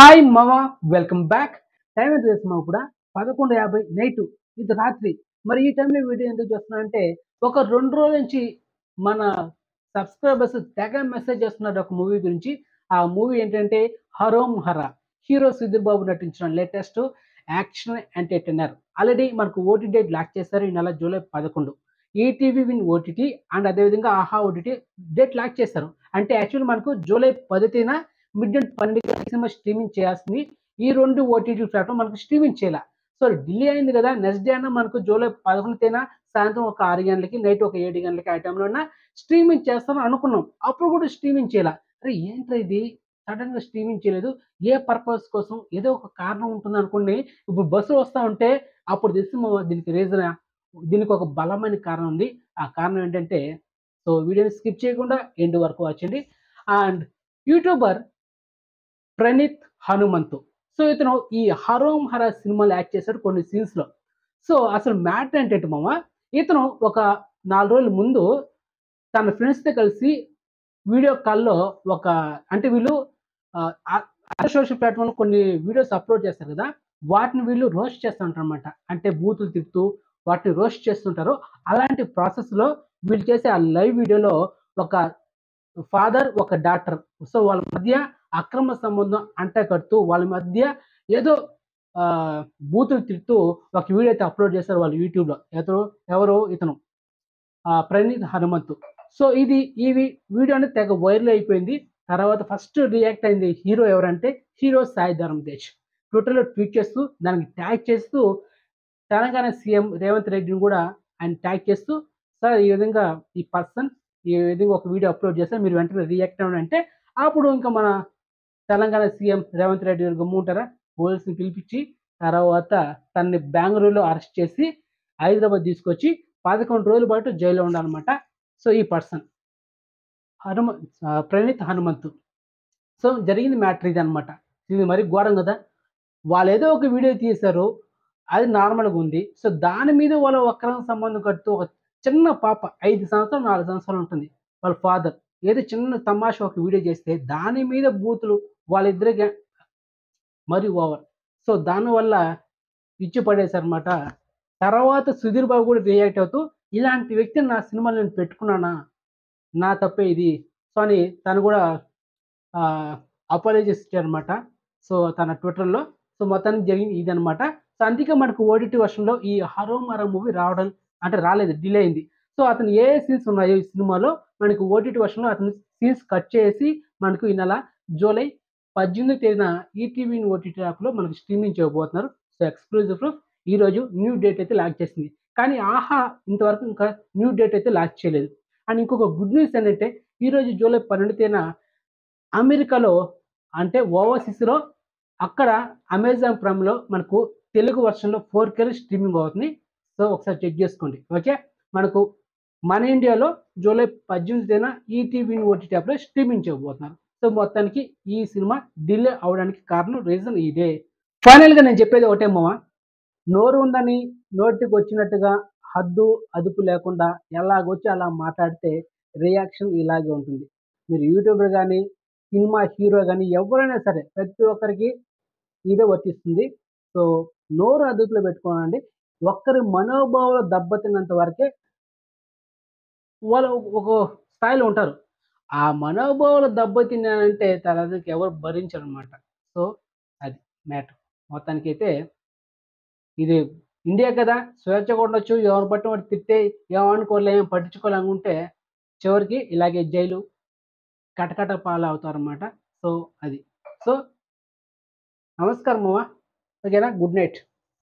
Hi మామ, welcome back. Time ఎంత చేస్తున్నావు కూడా 11:50 నైట్, ఇది రాత్రి. మరి ఈ టైంలో వీడియో ఎందుకు చేస్తున్నా అంటే ఒక 2 రోజుల నుంచి మన సబ్స్క్రైబర్స్ తెగ మెసేజ్ చేస్తున్నారు ఒక మూవీ గురించి. ఆ మూవీ ఏంటంటే హరోం హరా. హీరో సుధీర్ బాబు నటించిన లేటెస్ట్ యాక్షన్ ఎంటర్టైనర్. ఆల్రెడీ మనకు ఓటీ డేట్ లాక్ చేశారు ఈ నెల July 11. ETV win OTT and అదేవిధంగా ఆహా ఓటీటీ డేట్ లాక్ చేశారు. అంటే యాక్చువల్లీ మనకు జూలై 10న మిడ్ నైట్ 12 సినిమా స్ట్రీమింగ్ చేయాల్సింది. ఈ 2 ఓటీటీ ప్లాట్ఫామ్ మనకు స్ట్రీమింగ్ చేయాల. సో డిలే అయింది కదా, నెక్స్ట్ డే అన్న మనకు జూలై 11 సాయంత్రం ఒక 6 గంటలకి, నైట్ ఒక 7 గంటలకి ఆ టైంలో స్ట్రీమింగ్ చేస్తామని అనుకున్నాం. అప్పుడు కూడా స్ట్రీమింగ్ చేయాల. అరే ఏంట్రా ఇది, సడన్ గా స్ట్రీమింగ్ చేయలేదు, ఏ పర్పస్ కోసం, ఏదో ఒక కారణం ఉంటుంది అనుకోండి. ఇప్పుడు బస్సు వస్తా ఉంటే అప్పుడు తెలిసి దీనికి రీజన్, దీనికి ఒక బలమైన కారణం ఉంది. ఆ కారణం ఏంటంటే, సో వీడియోని స్కిప్ చేయకుండా ఎండ్ వరకు వచ్చండి. And YouTuber Praneeth Hanumanthu. So ఇతను ఈ హరోం హరా సినిమాలో యాక్ట్ చేశాడు కొన్ని సీన్స్ లో. సో అసలు మ్యాటర్ ఏంటంటే మామ, ఇతను ఒక 4 రోజుల ముందు తన ఫ్రెండ్స్ తో కలిసి వీడియో కాల్లో ఒక, అంటే వీళ్ళు సోషల్ ప్లాట్ఫామ్ కొన్ని వీడియోస్ అప్లోడ్ చేస్తారు కదా, వాటిని వీళ్ళు రోస్ట్ చేస్తుంటారు అనమాట. అంటే బూతులు తిప్పుతూ వాటిని రోస్ట్ చేస్తుంటారు. అలాంటి ప్రాసెస్ లో వీళ్ళు చేసే ఆ లైవ్ వీడియోలో ఒక ఫాదర్ ఒక డాక్టర్, సో వాళ్ళ మధ్య అక్రమ సంబంధం అంటకడుతూ వాళ్ళ మధ్య ఏదో ఆ, బూతులు తిడుతూ ఒక వీడియో అయితే అప్లోడ్ చేస్తారు వాళ్ళు యూట్యూబ్ లో. ఎవరు ఇతను ప్రణీత్ హనుమంతు. సో ఈ వీడియో అనేది తెగ వైరల్ అయిపోయింది. తర్వాత ఫస్ట్ రియాక్ట్ అయింది హీరో ఎవరంటే హీరో సాయి ధరమ్ తేజ్. ట్విట్టర్లో ట్వీట్ చేస్తూ దానికి ట్యాగ్ చేస్తూ తెలంగాణ సీఎం రేవంత్ రెడ్డిని కూడా ఆయన ట్యాగ్ చేస్తూ, సార్ ఈ విధంగా ఈ పర్సన్ ఈ విధంగా ఒక వీడియో అప్లోడ్ చేస్తే మీరు వెంటనే రియాక్ట్ అవ్వండి అంటే, అప్పుడు ఇంకా మన తెలంగాణ సీఎం రేవంత్ రెడ్డి గారు గమ్ముంటారా, పోలీసుని పిలిపించి తర్వాత తనని బెంగళూరులో అరెస్ట్ చేసి హైదరాబాద్ తీసుకొచ్చి 11 రోజుల పాటు జైల్లో ఉండాలన్నమాట. సో ఈ పర్సన్ ప్రణీత్ హనుమంతు. సో జరిగింది మ్యాటర్ ఇది అనమాట. ఇది మరి ఘోరం కదా. వాళ్ళు ఏదో ఒక వీడియో తీశారు, అది నార్మల్గా ఉంది. సో దాని మీద వాళ్ళ వక్రంగా సంబంధం కడుతూ ఒక చిన్న పాప 5 సంవత్సరాలు 4 సంవత్సరాలు ఉంటుంది, వాళ్ళ ఫాదర్ ఏదో చిన్న తమాషా ఒక వీడియో చేస్తే దాని మీద బూతులు వాళ్ళిద్దరికి మరి ఓవర్. సో దానివల్ల పిచ్చి పడేశారనమాట. తర్వాత సుధీర్ బాబు కూడా రియాక్ట్ అవుతూ, ఇలాంటి వ్యక్తిని నా సినిమాలో నేను పెట్టుకున్నానా, నా తప్పే ఇది. సో అని తను కూడా అపాలజీస్ ఇచ్చారనమాట. సో తన ట్విట్టర్లో. సో మొత్తానికి జరిగింది ఇదనమాట. సో అందుకే మనకు ఓటీటీ వర్షన్లో ఈ హరోం హరా మూవీ రావడం అంటే రాలేదు, డిలే అయింది. సో అతను ఏ సీన్స్ ఉన్నాయో ఈ సినిమాలో మనకు ఓటీటీ వర్షన్లో అతను సీన్స్ కట్ చేసి మనకు ఈ నెల జూలై 18 ఈటీవీ ఓటీటీ యాప్లో మనకు స్ట్రీమింగ్ చేయబోతున్నారు. సో ఎక్స్క్లూజివ్ ప్రూఫ్ ఈ రోజు న్యూ డేట్ అయితే లాంచ్ చేసింది. కానీ ఆహా ఇంతవరకు ఇంకా న్యూ డేట్ అయితే లాంచ్ చేయలేదు. అండ్ ఇంకొక గుడ్ న్యూస్ ఏంటంటే, ఈ రోజు జూలై 12 అమెరికాలో, అంటే ఓవర్సీస్లో, అక్కడ అమెజాన్ ప్రైమ్లో మనకు తెలుగు వర్షన్లో 4K స్ట్రీమింగ్ అవుతుంది. సో ఒకసారి చెక్ చేసుకోండి. ఓకే, మనకు మన ఇండియాలో జూలై 18 ఈటీవీ ఓటీటీ యాప్లో స్ట్రీమింగ్ చేయబోతున్నారు. సో మొత్తానికి ఈ సినిమా డిలే అవడానికి కారణం రీజన్ ఇదే. ఫైనల్గా నేను చెప్పేది ఒకటే మామ, నోరు ఉందని నోటికి వచ్చినట్టుగా హద్దు అదుపు లేకుండా ఎలాగొచ్చి అలా మాట్లాడితే రియాక్షన్ ఇలాగే ఉంటుంది. మీరు యూట్యూబర్ కానీ సినిమా హీరో కానీ ఎవరైనా సరే ప్రతి ఒక్కరికి ఇదే వర్తిస్తుంది. సో నోరు అదుపులో పెట్టుకోనండి. ఒక్కరి మనోభావాలు దెబ్బతిన్నంత వరకే వాళ్ళు ఒక స్థాయిలో ఉంటారు. ఆ మనోభావాలు దెబ్బతిన్నానంటే తర్వాత ఎవరు భరించరు అనమాట. సో అది మ్యాటర్. మొత్తానికైతే ఇది ఇండియా కదా, స్వేచ్ఛగా ఉండొచ్చు, ఎవరు బట్టి వాడు తిట్టే ఏమనుకోలేం పట్టించుకోవాలనుకుంటే చివరికి ఇలాగే జైలు కటకట పాలు అవుతారన్నమాట. సో అది. సో నమస్కారం మామ, ఓకేనా, గుడ్ నైట్.